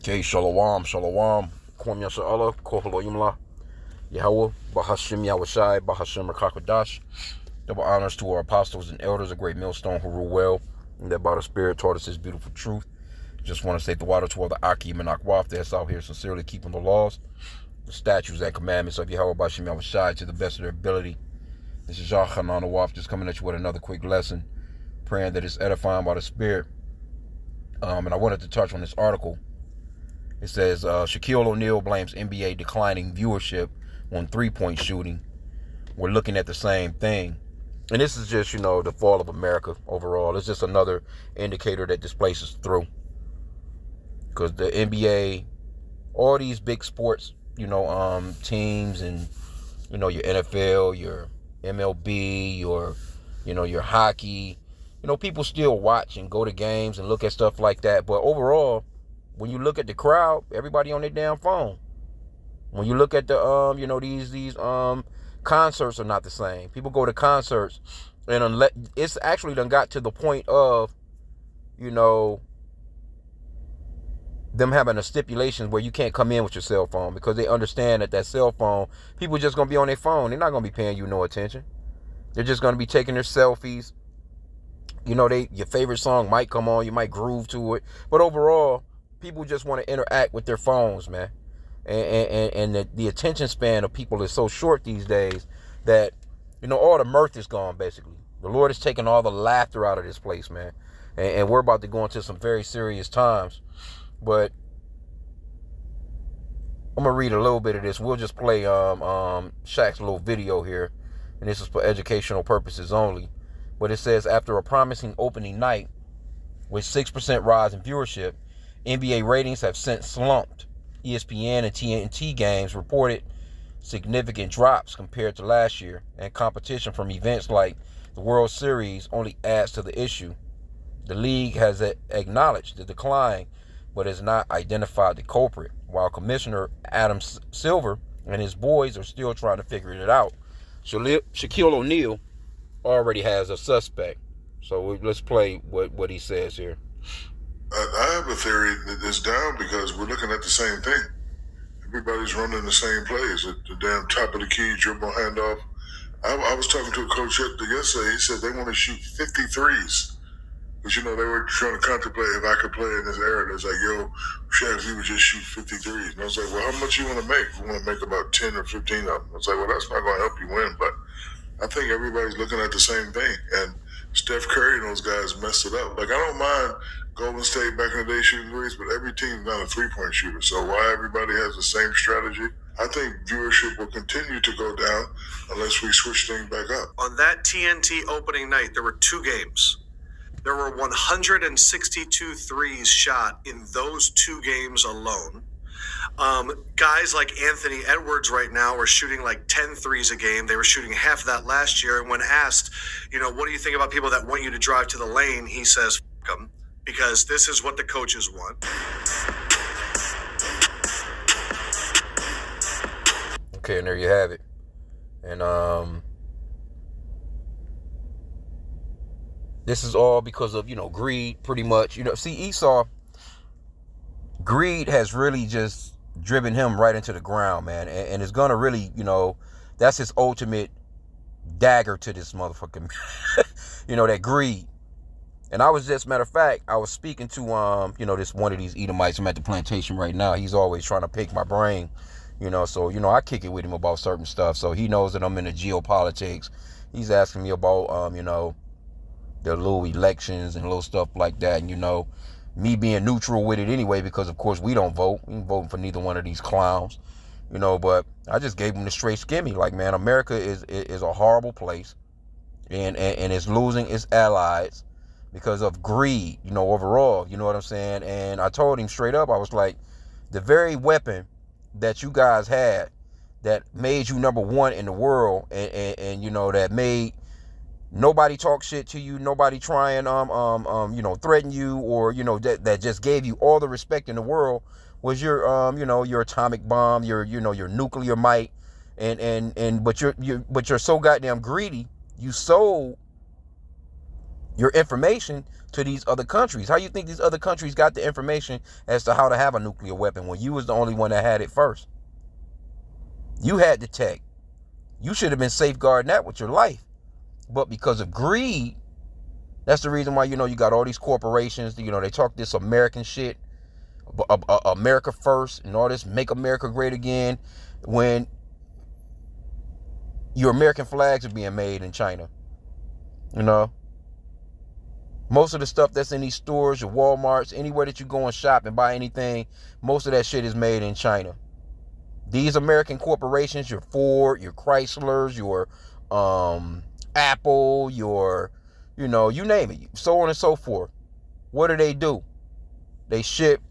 Okay, shalom, shalom. Kwam Yasha Allah, Kohalo Yumla, Yahweh, Bahashim Yahushai, Bahashim Rakakadash. Double honors to our apostles and elders, a great millstone who rule well, and that by the Spirit taught us His beautiful truth. Just want to say the water to all the H.I.M and Akwaf that's out here sincerely keeping the laws, the statutes and commandments of Yahweh Bahashim Yahushai to the best of their ability. This is Hanan Awaf just coming at you with another quick lesson, praying that it's edifying by the Spirit. And I wanted to touch on this article. It says, Shaquille O'Neal blames NBA declining viewership on three-point shooting. We're looking at the same thing. And this is just, the fall of America overall. It's just another indicator that this place is through. Because the NBA, all these big sports, teams and, your NFL, your MLB, your hockey, people still watch and go to games and look at stuff like that. But overall, when you look at the crowd, everybody on their damn phone. When you look at the these concerts are not the same. People go to concerts, and unless it's actually done got to the point of them having a stipulation where you can't come in with your cell phone, because they understand that cell phone, people are just gonna be on their phone. They're not gonna be paying you no attention. They're just gonna be taking their selfies. Your favorite song might come on, you might groove to it, but overall, people just want to interact with their phones, man. And the attention span of people is so short these days that, all the mirth is gone, basically. The Lord is taking all the laughter out of this place, man. And we're about to go into some very serious times. But I'm going to read a little bit of this. We'll just play Shaq's little video here. And this is for educational purposes only. But it says, after a promising opening night with 6% rise in viewership, NBA ratings have since slumped. ESPN and TNT games reported significant drops compared to last year, and competition from events like the World Series only adds to the issue. The league has acknowledged the decline, but has not identified the culprit, while Commissioner Adam Silver and his boys are still trying to figure it out. Shaquille O'Neal already has a suspect. So let's play what he says here. I have a theory that it's down because we're looking at the same thing. Everybody's running the same plays at the damn top of the key, dribble, handoff. I was talking to a coach yesterday. He said they want to shoot 53s. Because, they were trying to contemplate if I could play in this era. It's like, Shaq, he would just shoot 53s. And I was like, well, how much you want to make? We want to make about 10 or 15 of them. I was like, well, that's not going to help you win. But I think everybody's looking at the same thing. And Steph Curry and those guys messed it up. Like, I don't mind Golden State back in the day shooting threes, but every team's not a three-point shooter. So why everybody has the same strategy? I think viewership will continue to go down unless we switch things back up. On that TNT opening night, there were two games. There were 162 threes shot in those two games alone. Guys like Anthony Edwards right now are shooting like 10 threes a game. They were shooting half of that last year. And when asked, what do you think about people that want you to drive to the lane? He says, F them, because this is what the coaches want. Okay, and there you have it. And this is all because of, greed, pretty much. See, Esau, greed has really just driven him right into the ground, man. And it's going to really, that's his ultimate dagger to this motherfucking, that greed. And I was just, matter of fact, I was speaking to, this one of these Edomites. I'm at the plantation right now. He's always trying to pick my brain, so, I kick it with him about certain stuff. So he knows that I'm into geopolitics. He's asking me about, the little elections and little stuff like that. And, me being neutral with it anyway, because of course we don't vote. We ain't voting for neither one of these clowns, but I just gave him the straight skimmy. Like, man, America is a horrible place and it's losing its allies because of greed, overall, you know what I'm saying? And I told him straight up, I was like, the very weapon that you guys had that made you number one in the world and that made nobody talk shit to you, nobody try and threaten you, or that just gave you all the respect in the world was your atomic bomb, your nuclear might, but you're so goddamn greedy. You sold your information to these other countries? How you think these other countries got the information as to how to have a nuclear weapon when you was the only one that had it first? You had the tech. You should have been safeguarding that with your life. But because of greed, that's the reason why, you got all these corporations, they talk this American shit, America first, and all this make America great again, when your American flags are being made in China. Most of the stuff that's in these stores, your Walmarts, anywhere that you go and shop and buy anything, most of that shit is made in China. These American corporations, your Ford, your Chryslers, your Apple, your, you name it, so on and so forth. What do? They ship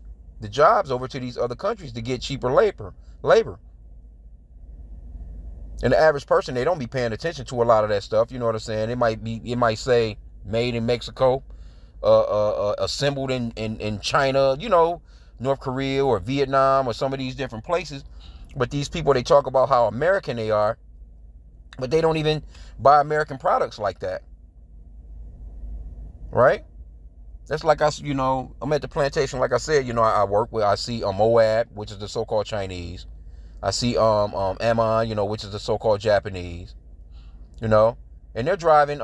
the jobs over to these other countries to get cheaper labor. And the average person, they don't be paying attention to a lot of that stuff. You know what I'm saying? It might say made in Mexico, assembled in China, North Korea or Vietnam or some of these different places. But these people, they talk about how American they are, but they don't even buy American products like that. Right? That's like I'm at the plantation, like I said, I see Moab, which is the so-called Chinese. I see Ammon, which is the so-called Japanese. And they're driving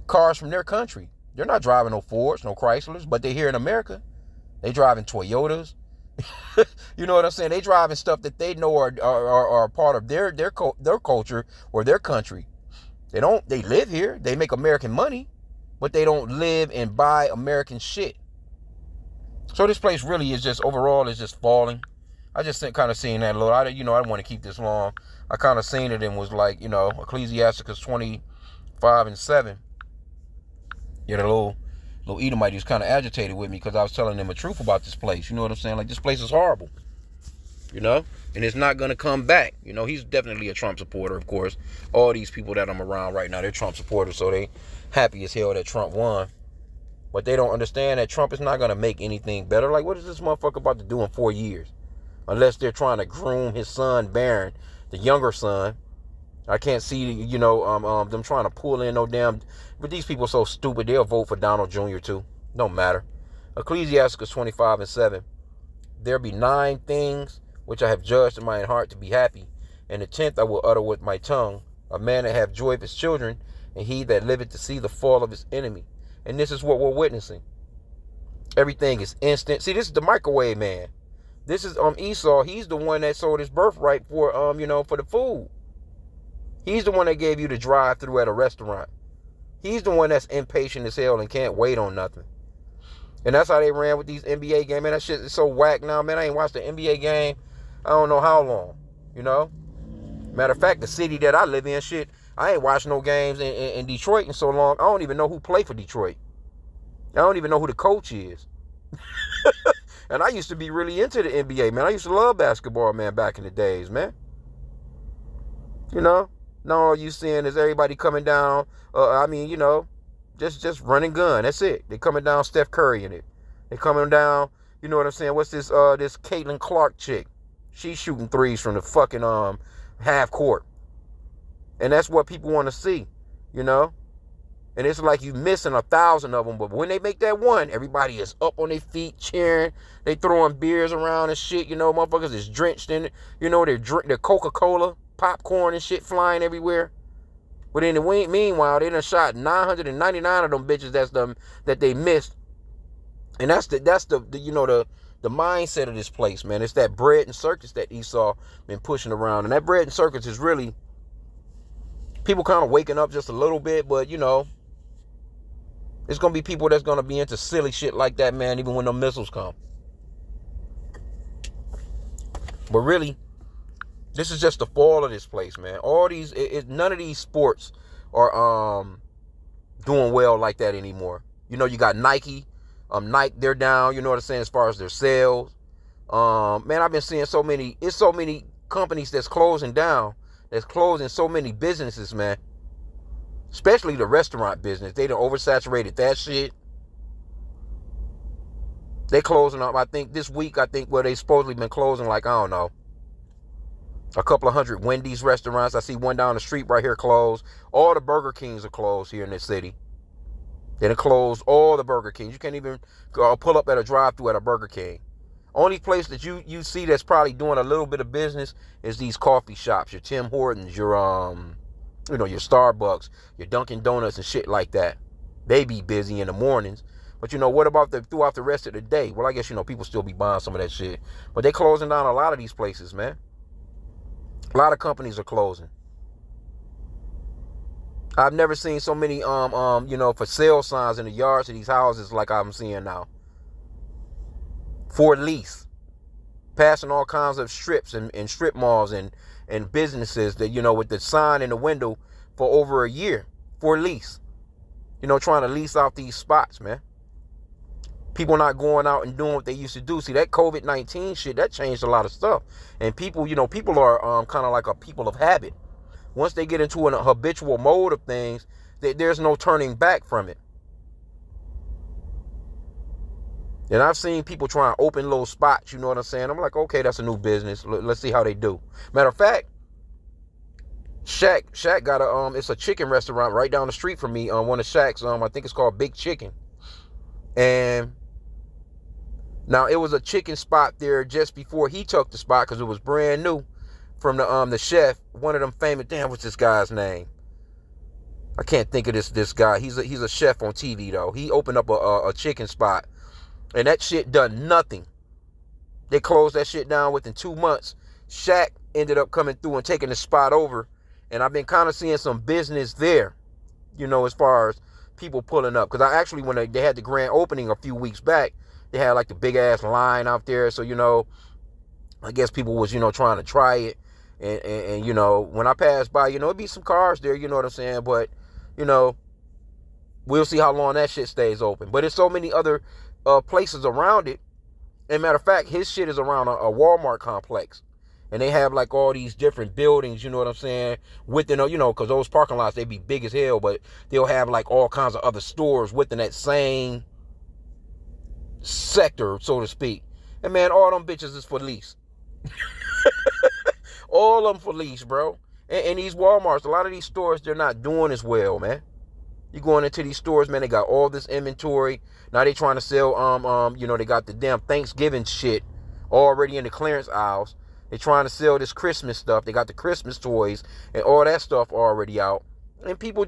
cars from their country. They're not driving no Fords, no Chryslers, but they're here in America. They driving Toyotas. You know what I'm saying? They driving stuff that they know are part of their culture or their country. They live here. They make American money, but they don't live and buy American shit. So this place really is just, overall, is just falling. I just kind of seen that a little. I don't want to keep this long. I kind of seen it and was like, Ecclesiasticus 25:7. The little Edomite was kind of agitated with me because I was telling them the truth about this place. You know what I'm saying? Like, this place is horrible. And it's not going to come back. He's definitely a Trump supporter, of course. All these people that I'm around right now, they're Trump supporters, so they happy as hell that Trump won. But they don't understand that Trump is not going to make anything better. Like, what is this motherfucker about to do in 4 years? Unless they're trying to groom his son, Barron, the younger son. I can't see, them trying to pull in no damn... But these people are so stupid, they'll vote for Donald Jr. too. Don't matter. Ecclesiasticus 25:7. There be 9 things which I have judged in my heart to be happy, and the 10th I will utter with my tongue. A man that have joy of his children, and he that liveth to see the fall of his enemy. And this is what we're witnessing. Everything is instant. See, this is the microwave man. This is Esau. He's the one that sold his birthright for for the food. He's the one that gave you the drive-through at a restaurant. He's the one that's impatient as hell and can't wait on nothing. And that's how they ran with these NBA games. Man, that shit is so whack now, man. I ain't watched the NBA game I don't know how long, Matter of fact, the city that I live in, I ain't watched no games in Detroit in so long. I don't even know who play for Detroit. I don't even know who the coach is. And I used to be really into the NBA, man. I used to love basketball, man, back in the days, man. Now all you seeing is everybody coming down, just run and gun. That's it. They coming down Steph Curry in it. They coming down, you know what I'm saying? What's this Caitlin Clark chick? She's shooting threes from the fucking half court. And that's what people want to see, And it's like you missing 1,000 of them. But when they make that one, everybody is up on their feet cheering. They throwing beers around and shit, Motherfuckers is drenched in it. They're drinking Coca-Cola, popcorn and shit flying everywhere. But in the meanwhile, they done shot 999 of them bitches that they missed. And that's the mindset of this place, man. It's that bread and circus that Esau been pushing around. And that bread and circus is really people kind of waking up just a little bit, but it's going to be people that's going to be into silly shit like that, man, even when the missiles come. But really, this is just the fall of this place, man. All these, none of these sports are doing well like that anymore. You got Nike. Nike, they're down, you know what I'm saying, as far as their sales. Man, I've been seeing so many companies that's closing down, that's closing so many businesses, man. Especially the restaurant business. They done oversaturated that shit. They closing up, I think, this week, where they supposedly been closing, like, I don't know, a couple of hundred Wendy's restaurants. I see one down the street right here closed. All the Burger Kings are closed here in this city. They done closed all the Burger Kings. You can't even pull up at a drive-thru at a Burger King. Only place that you see that's probably doing a little bit of business is these coffee shops, your Tim Hortons, your your Starbucks, your Dunkin' Donuts and shit like that. They be busy in the mornings. But what about throughout the rest of the day? Well, I guess people still be buying some of that shit. But they closing down a lot of these places, man. A lot of companies are closing. I've never seen so many for sale signs in the yards of these houses like I'm seeing now. For lease. Passing all kinds of strips and strip malls and businesses that, with the sign in the window for over a year for lease. Trying to lease out these spots, man. People not going out and doing what they used to do. See, that COVID-19 shit, that changed a lot of stuff. And people are kind of like a people of habit. Once they get into a habitual mode of things, there's no turning back from it. And I've seen people try and open little spots, you know what I'm saying? I'm like, okay, that's a new business. Let's see how they do. Matter of fact, Shaq got it's a chicken restaurant right down the street from me. One of Shaq's, I think it's called Big Chicken. And now it was a chicken spot there just before he took the spot because it was brand new from the chef, one of them famous. Damn, what's this guy's name? I can't think of this guy. He's a chef on TV though. He opened up a chicken spot. And that shit done nothing. They closed that shit down within 2 months. Shaq ended up coming through and taking the spot over. And I've been kind of seeing some business there, as far as people pulling up. Because I actually, when they had the grand opening a few weeks back, they had like the big ass line out there. So, I guess people was, trying to try it. And when I passed by, it'd be some cars there, you know what I'm saying? But, we'll see how long that shit stays open. But there's so many other places around it. And matter of fact, his shit is around a Walmart complex. And they have like all these different buildings, you know what I'm saying? Within, because those parking lots, they be big as hell, but they'll have like all kinds of other stores within that same sector, so to speak. And man, all them bitches is for lease. All of them for lease, bro. And these Walmarts, a lot of these stores, they're not doing as well, man. You going into these stores, man, they got all this inventory. Now they trying to sell, they got the damn Thanksgiving shit already in the clearance aisles. They trying to sell this Christmas stuff. They got the Christmas toys and all that stuff already out. And people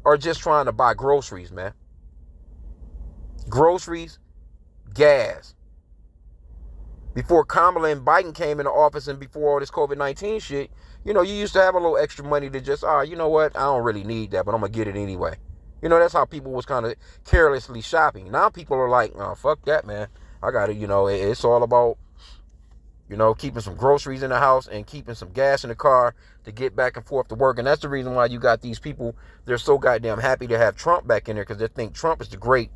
are just trying to buy groceries, man. Groceries, gas. Before Kamala and Biden came into office and before all this COVID-19 shit, you used to have a little extra money to just, you know what? I don't really need that, but I'm going to get it anyway. That's how people was kind of carelessly shopping. Now people are like, oh, fuck that, man. I got it, it's all about, keeping some groceries in the house and keeping some gas in the car to get back and forth to work. And that's the reason why you got these people, they're so goddamn happy to have Trump back in there because they think Trump is the great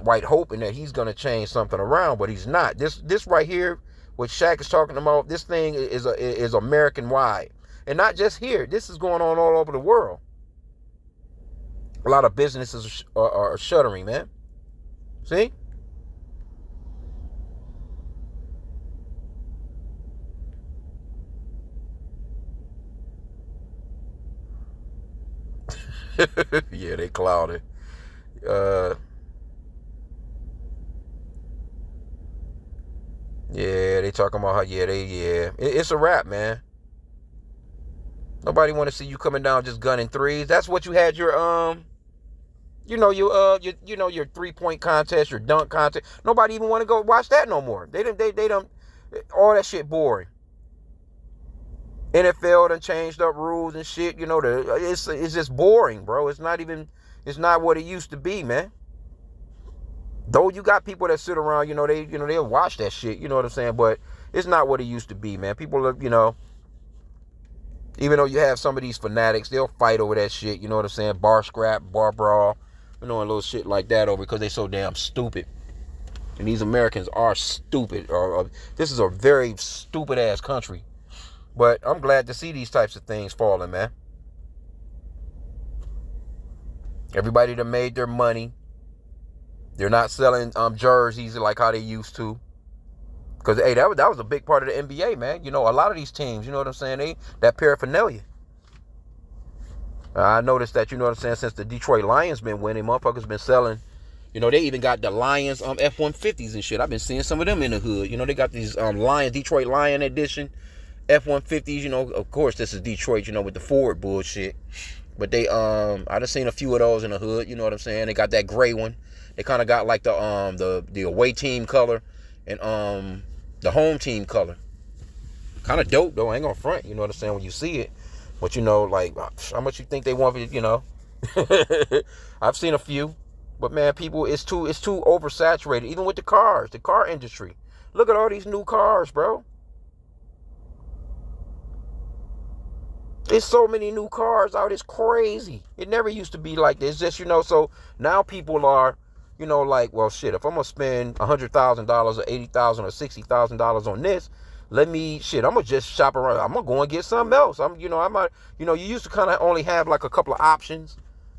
white hope and that he's going to change something around, but he's not. This right here, what Shaq is talking about, this thing is American-wide. And not just here. This is going on all over the world. A lot of businesses are shuttering, man. See? Yeah, they clouded. Yeah, they talking about how, it's a wrap, man. Nobody want to see you coming down just gunning threes. That's what you had your your 3-point contest, your dunk contest. Nobody even want to go watch that no more. They don't all that shit boring. NFL done changed up rules and shit. It's just boring, bro. It's not what it used to be, man. Though you got people that sit around, they'll watch that shit, you know what I'm saying? But it's not what it used to be, man. People are, even though you have some of these fanatics, they'll fight over that shit, you know what I'm saying? Bar scrap, bar brawl, and little shit like that over because they so damn stupid. And these Americans are stupid. This is a very stupid ass country. But I'm glad to see these types of things falling, man. Everybody that made their money. They're not selling jerseys like how they used to. Because, hey, that was a big part of the NBA, man. A lot of these teams, you know what I'm saying? That paraphernalia. I noticed that, you know what I'm saying, since the Detroit Lions been winning, motherfuckers been selling. You know, they even got the Lions F-150s and shit. I've been seeing some of them in the hood. You know, they got these Lions, Detroit Lion edition F-150s. You know, of course, this is Detroit, you know, with the Ford bullshit. But they, I done seen a few of those in the hood. You know what I'm saying? They got that gray one. They kind of got like the away team color and the home team color. Kind of dope though. I ain't gonna front. You know what I'm saying? When you see it, but you know, like how much you think they want for you know? I've seen a few. But man, people, it's too oversaturated. Even with the cars, the car industry. Look at all these new cars, bro. There's so many new cars out. It's crazy. It never used to be like this. Just, you know, so now people are, you know, like, well, shit. If I'm gonna spend $100,000 or $80,000 or $60,000 on this, I'm gonna just shop around. I'm gonna go and get something else. You used to kind of only have like a couple of options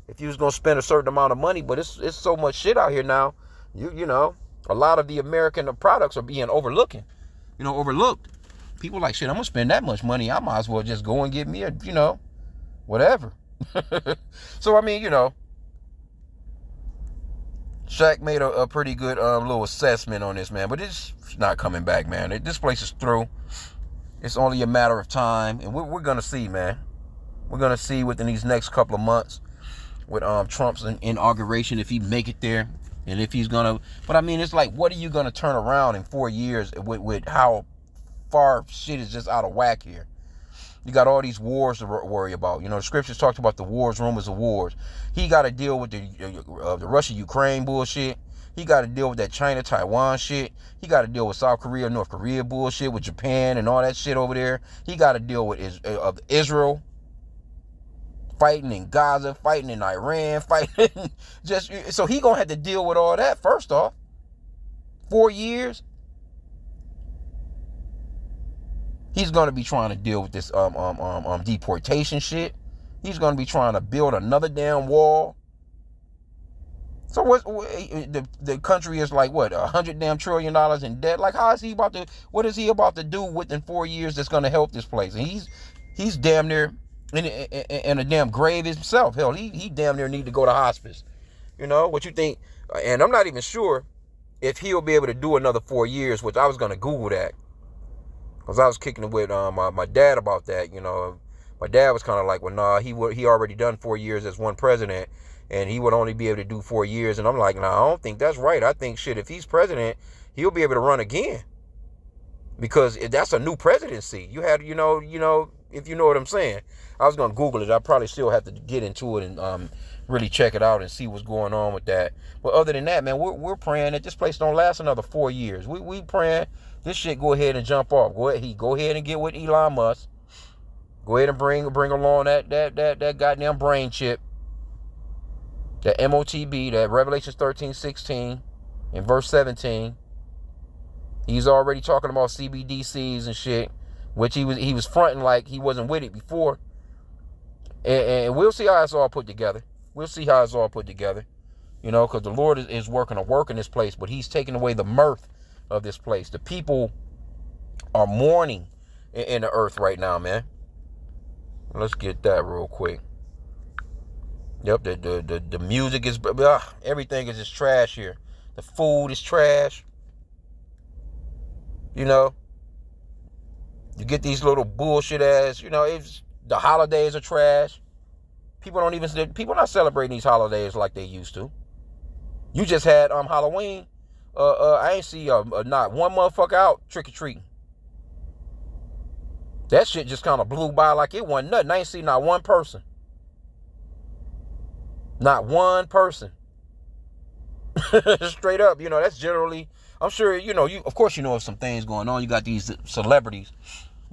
if you was gonna spend a certain amount of money, but it's so much shit out here now. You know, a lot of the American products are being overlooked. People like, shit, I'm gonna spend that much money. I might as well just go and get me a, you know, whatever. So I mean, you know, Shaq made a pretty good little assessment on this, man. But it's not coming back, man. This place is through. It's only a matter of time, and we're gonna see, man. We're gonna see within these next couple of months with Trump's inauguration, if he make it there, and if he's gonna. But I mean, it's like, what are you gonna turn around in 4 years with how far shit is just out of whack here? You got all these wars to worry about. You know, the scriptures talked about the wars, rumors of wars. He got to deal with the Russia-Ukraine bullshit. He got to deal with that China-Taiwan shit. He got to deal with South Korea, North Korea bullshit, with Japan and all that shit over there. He got to deal with Israel, fighting in Gaza, fighting in Iran, fighting so he gonna have to deal with all that first off. 4 years. He's gonna be trying to deal with this deportation shit. He's gonna be trying to build another damn wall. So the country is like what, $100 trillion in debt? Like, what is he about to do within 4 years that's gonna help this place? And he's damn near in a damn grave himself. Hell, he damn near need to go to hospice. You know what you think? And I'm not even sure if he'll be able to do another 4 years, which I was gonna Google that, because I was kicking it with my dad about that. You know, my dad was kind of like, well, nah, he already done 4 years as one president, and he would only be able to do 4 years. And I'm like, nah, I don't think that's right. I think, shit, if he's president, he'll be able to run again, because that's a new presidency. You had, you know, if you know what I'm saying. I was gonna Google it. I probably still have to get into it and really check it out and see what's going on with that. But other than that, man, we're praying that this place don't last another 4 years. We praying this shit go ahead and jump off. Go ahead and get with Elon Musk. Go ahead and bring along that goddamn brain chip. That MOTB, that Revelation 13:16 in verse 17. He's already talking about CBDCs and shit, which he was fronting like he wasn't with it before. And we'll see how it's all put together. You know, because the Lord is working a work in this place, but he's taking away the mirth of this place. The people are mourning in the earth right now, man. Let's get that real quick. Yep, the music is, everything is just trash here. The food is trash. You know, you get these little bullshit ass, you know, the holidays are trash. People not celebrating these holidays like they used to. You just had Halloween. I ain't see not one motherfucker out trick-or-treating. That shit just kind of blew by like it wasn't nothing. I ain't see not one person. Not one person. Straight up, you know, that's generally, I'm sure, you know, of course you know of some things going on. You got these celebrities.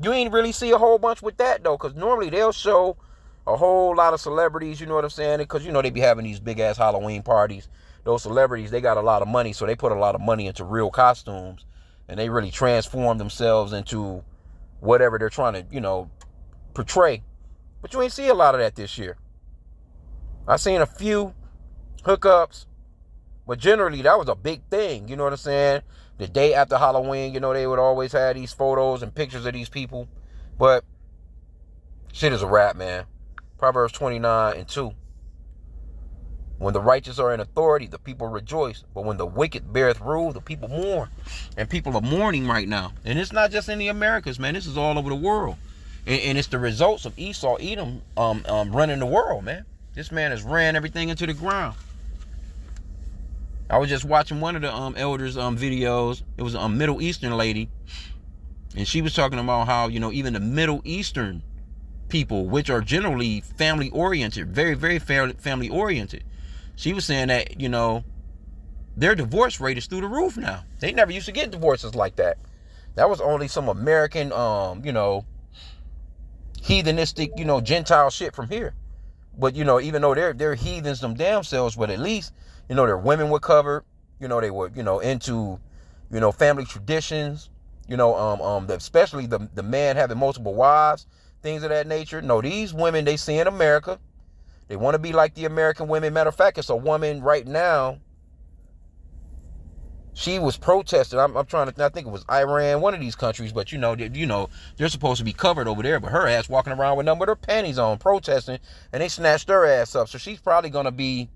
You ain't really see a whole bunch with that, though, because normally they'll show a whole lot of celebrities, you know what I'm saying? Because, you know, they be having these big-ass Halloween parties. Those celebrities, they got a lot of money, so they put a lot of money into real costumes, and they really transform themselves into whatever they're trying to, you know, portray. But you ain't see a lot of that this year. I seen a few hookups, but generally that was a big thing, you know what I'm saying? The day after Halloween, you know, they would always have these photos and pictures of these people. But shit is a wrap, man. Proverbs 29:2. When the righteous are in authority, the people rejoice. But when the wicked beareth rule, the people mourn. And people are mourning right now. And it's not just in the Americas, man. This is all over the world. And it's the results of Esau Edom running the world, man. This man has ran everything into the ground. I was just watching one of the elders' videos. It was a Middle Eastern lady. And she was talking about how, even the Middle Eastern people, which are generally family-oriented, very, very family-oriented, she was saying that, their divorce rate is through the roof now. They never used to get divorces like that. That was only some American, heathenistic, Gentile shit from here. But, even though they're heathens them damn selves, but at least, their women were covered. They were, into, family traditions, especially the man having multiple wives, things of that nature. No, these women, they see in America. They want to be like the American women. Matter of fact, it's a woman right now. She was protesting. I'm trying to. I think it was Iran, one of these countries. But they're supposed to be covered over there. But her ass walking around with nothing but her panties on, protesting, and they snatched her ass up. So she's probably gonna be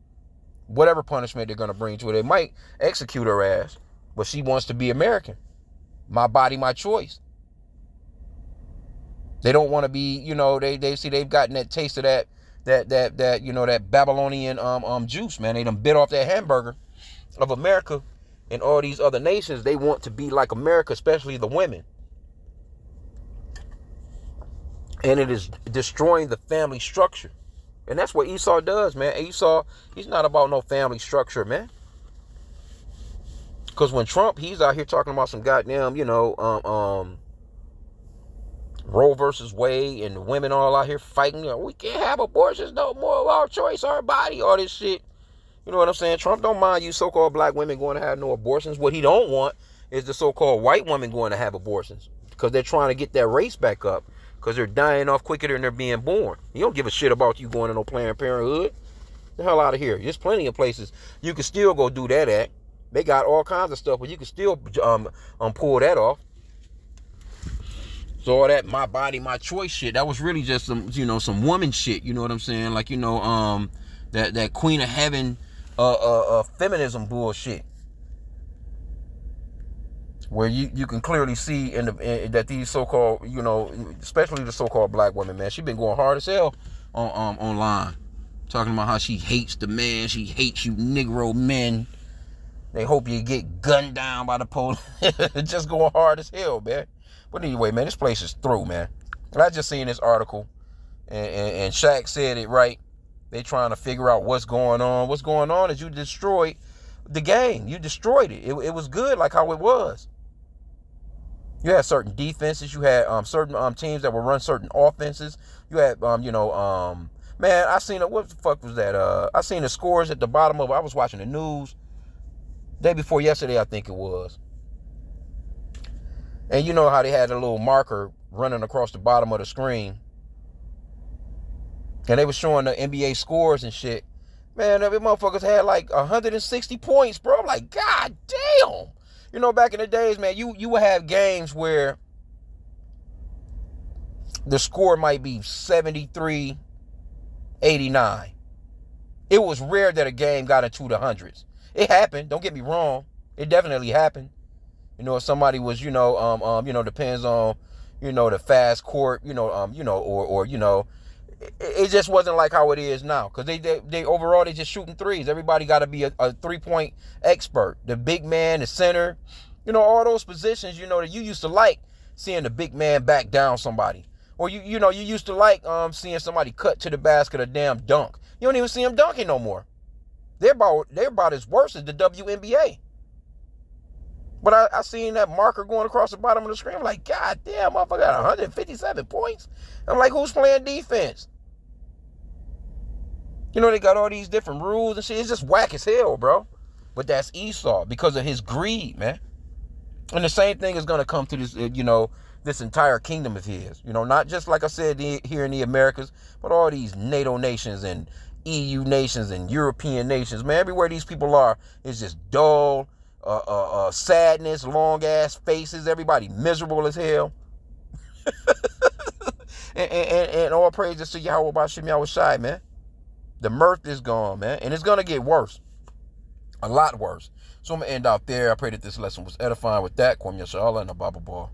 whatever punishment they're gonna bring to her. They might execute her ass, but she wants to be American. My body, my choice. They don't want to be. They see they've gotten that taste of that Babylonian juice, man. They done bit off that hamburger of America, and all these other nations, they want to be like America, especially the women. And it is destroying the family structure. And that's what Esau does, man. Esau, he's not about no family structure, man. Because when Trump, he's out here talking about some goddamn, Roe versus Wade, and the women all out here fighting. We can't have abortions no more. Our choice, our body, all this shit. You know what I'm saying? Trump don't mind you so-called black women going to have no abortions. What he don't want is the so-called white women going to have abortions, because they're trying to get that race back up, because they're dying off quicker than they're being born. He don't give a shit about you going to no Planned Parenthood. The hell out of here. There's plenty of places you can still go do that at. They got all kinds of stuff, but you can still pull that off. So all that my body, my choice shit, that was really just some woman shit, you know what I'm saying? Like, that Queen of Heaven feminism bullshit. Where you can clearly see that these so-called, especially the so-called black women, man, she been going hard as hell online. Talking about how she hates the man, she hates you Negro men. They hope you get gunned down by the police. Just going hard as hell, man. But anyway, man, this place is through, man. I just seen this article, and Shaq said it right. They trying to figure out what's going on. What's going on is you destroyed the game. You destroyed it. It was good like how it was. You had certain defenses. You had certain teams that would run certain offenses. You had, man, I seen it. What the fuck was that? I seen the scores at the bottom of it. I was watching the news day before yesterday, I think it was. And you know how they had a little marker running across the bottom of the screen. And they were showing the NBA scores and shit. Man, every motherfuckers had like 160 points, bro. I'm like, God damn. Back in the days, man, you would have games where the score might be 73-89. It was rare that a game got into the hundreds. It happened. Don't get me wrong. It definitely happened. If somebody was, depends on, the fast court, it just wasn't like how it is now. Because they overall, they just shooting threes. Everybody got to be a 3-point expert. The big man, the center, all those positions, that you used to like seeing the big man back down somebody. Or, you used to like seeing somebody cut to the basket a damn dunk. You don't even see them dunking no more. They're about as worse as the WNBA. But I seen that marker going across the bottom of the screen. I'm like, God damn, motherfucker got 157 points. I'm like, who's playing defense? They got all these different rules and shit. It's just whack as hell, bro. But that's Esau because of his greed, man. And the same thing is going to come to this, this entire kingdom of his. Not just like I said here in the Americas, but all these NATO nations and EU nations and European nations, man. Everywhere these people are is just dull, sadness, long ass faces, everybody miserable as hell. And all praises to Yahweh Bashim Yahweh Shai, man. The mirth is gone, man. And it's going to get worse. A lot worse. So I'm going to end out there. I pray that this lesson was edifying with that. Kwam Yasha Allah and a Bible Ball.